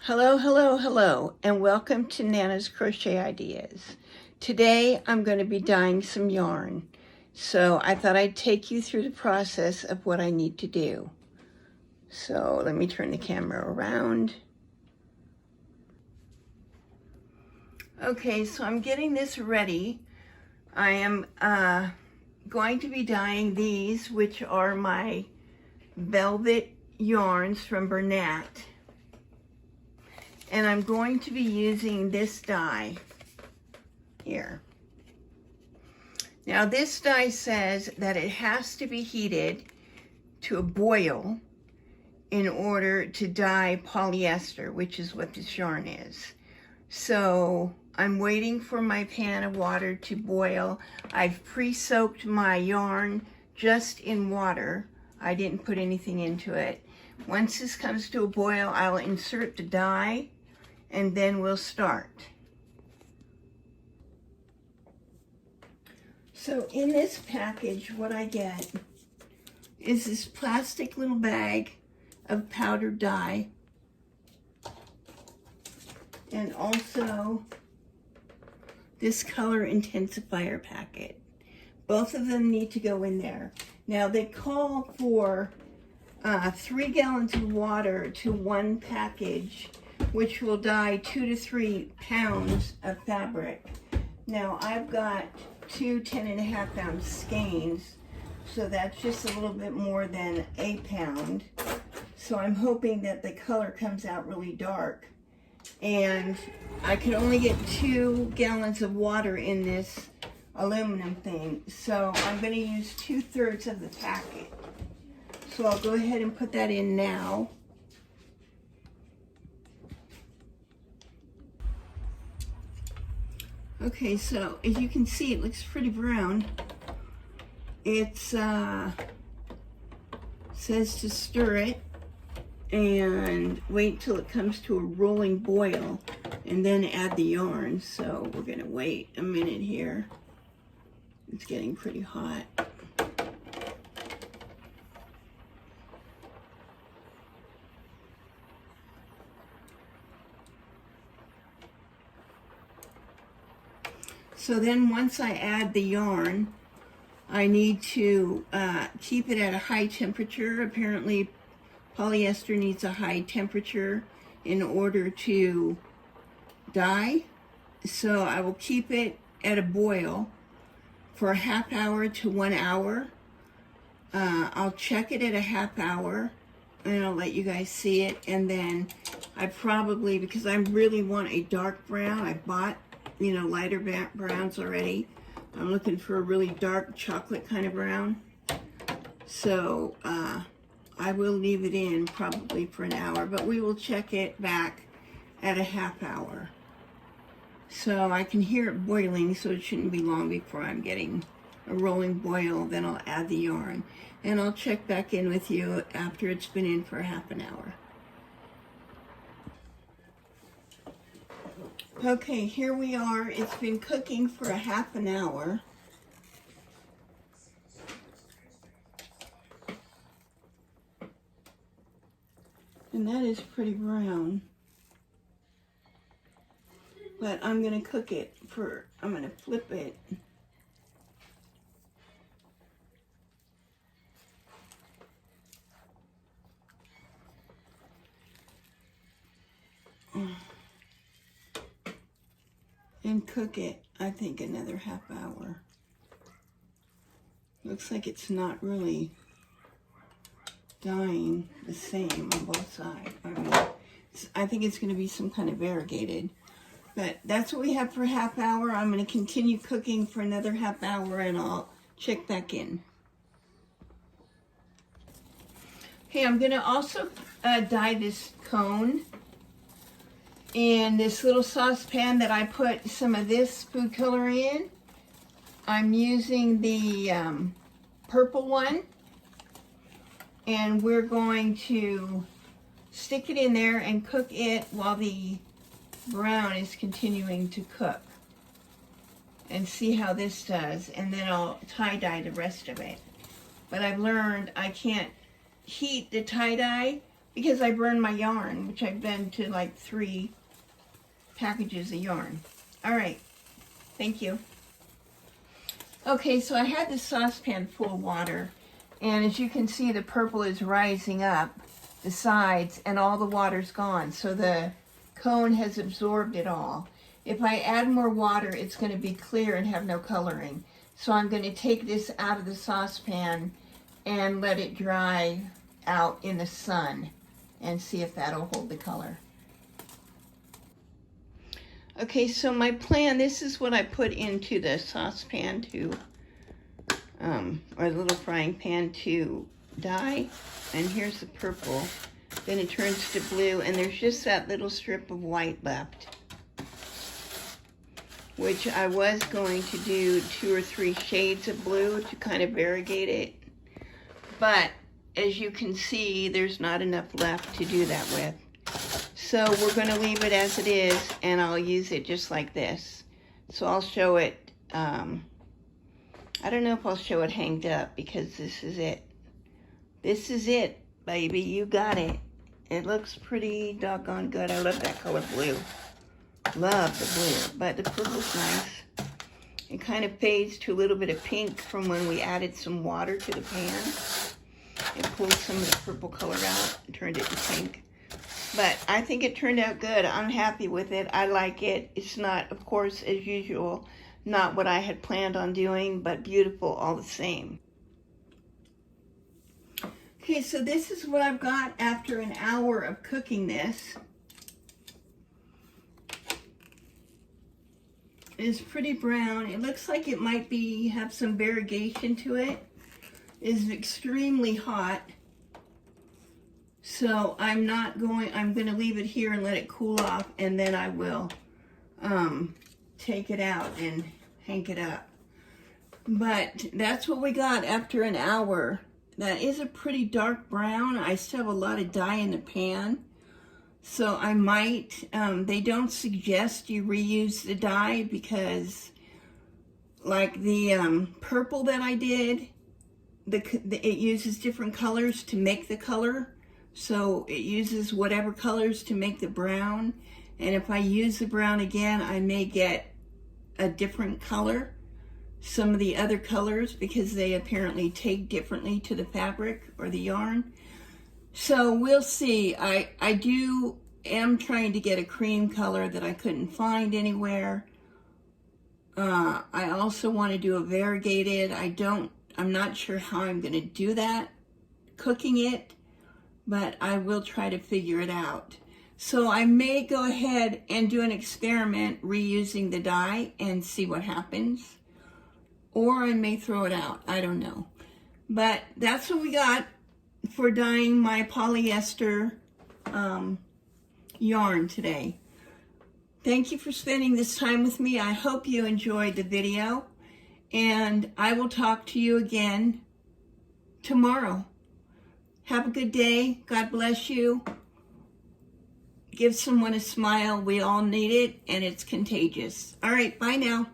Hello, hello, hello, and welcome to Nana's Crochet Ideas. Today I'm going to be dyeing some yarn, so I thought I'd take you through the process of what I need to do. So let me turn the camera around. Okay, so I'm getting this ready. I am going to be dyeing these, which are my velvet yarns from Bernat. And I'm going to be using this dye here. Now this dye says that it has to be heated to a boil in order to dye polyester, which is what this yarn is. So I'm waiting for my pan of water to boil. I've pre-soaked my yarn just in water. I didn't put anything into it. Once this comes to a boil, I'll insert the dye and then we'll start. So in this package, what I get is this plastic little bag of powdered dye, and also this color intensifier packet. Both of them need to go in there. Now they call for 3 gallons of water to 1 package, which will dye 2 to 3 pounds of fabric. Now I've got two 10.5 pound skeins, so that's just a little bit more than a pound. So I'm hoping that the color comes out really dark. And I can only get 2 gallons of water in this aluminum thing, so I'm going to use 2/3 of the packet. So I'll go ahead and put that in now. Okay, so as you can see, it looks pretty brown. It's says to stir it and wait till it comes to a rolling boil and then add the yarn. So we're gonna wait a minute here. It's getting pretty hot. So then once I add the yarn, I need to keep it at a high temperature. Apparently polyester needs a high temperature in order to dye. So I will keep it at a boil for a half hour to 1 hour. I'll check it at a half hour and I'll let you guys see it. And then I probably, because I really want a dark brown, I bought lighter browns already. I'm looking for a really dark chocolate kind of brown. So I will leave it in probably for an hour, but we will check it back at a half hour. So I can hear it boiling, so it shouldn't be long before I'm getting a rolling boil. Then I'll add the yarn and I'll check back in with you after it's been in for half an hour. Okay, here we are. It's been cooking for a half an hour. And that is pretty brown. But I'm going to cook it I'm going to flip it. And cook it, I think, another half hour. Looks like it's not really dyeing the same on both sides. I think it's going to be some kind of variegated. But that's what we have for a half hour. I'm going to continue cooking for another half hour and I'll check back in. Okay, I'm going to also dye this cone in this little saucepan that I put some of this food color in. I'm using the purple one, and we're going to stick it in there and cook it while the brown is continuing to cook, and see how this does, and then I'll tie-dye the rest of it. But I've learned I can't heat the tie-dye because I burned my yarn, which I've been to like 3 packages of yarn. All right, thank you. Okay, so I had this saucepan full of water, and as you can see, the purple is rising up the sides, and all the water's gone, so the cone has absorbed it all. If I add more water, it's going to be clear and have no coloring. So I'm going to take this out of the saucepan and let it dry out in the sun and see if that'll hold the color. Okay, so my plan, this is what I put into the saucepan to, or the little frying pan to dye. And here's the purple. Then it turns to blue, and there's just that little strip of white left, which I was going to do 2 or 3 shades of blue to kind of variegate it. But as you can see, there's not enough left to do that with. So we're going to leave it as it is, and I'll use it just like this. So I'll show it, I don't know if I'll show it hanged up, because this is it. This is it, baby. You got it. It looks pretty doggone good. I love that color blue. Love the blue, but the purple's nice. It kind of fades to a little bit of pink from when we added some water to the pan. It pulled some of the purple color out and turned it to pink. But I think it turned out good. I'm happy with it. I like it. It's not, of course, as usual, not what I had planned on doing, but beautiful all the same. Okay, so this is what I've got after an hour of cooking this. It's pretty brown. It looks like it might have some variegation to it. It's extremely hot. So I'm going to leave it here and let it cool off, and then I will take it out and hang it up. But that's what we got after an hour. That is a pretty dark brown. I still have a lot of dye in the pan. So I might, they don't suggest you reuse the dye, because like the purple that I did, it uses different colors to make the color. So it uses whatever colors to make the brown. And if I use the brown again, I may get a different color. Some of the other colors, because they apparently take differently to the fabric or the yarn. So we'll see. I am trying to get a cream color that I couldn't find anywhere. I also want to do a variegated. I'm not sure how I'm going to do that, cooking it, but I will try to figure it out. So I may go ahead and do an experiment reusing the dye and see what happens. Or I may throw it out. I don't know. But that's what we got for dyeing my polyester yarn today. Thank you for spending this time with me. I hope you enjoyed the video. And I will talk to you again tomorrow. Have a good day. God bless you. Give someone a smile. We all need it, and it's contagious. All right, bye now.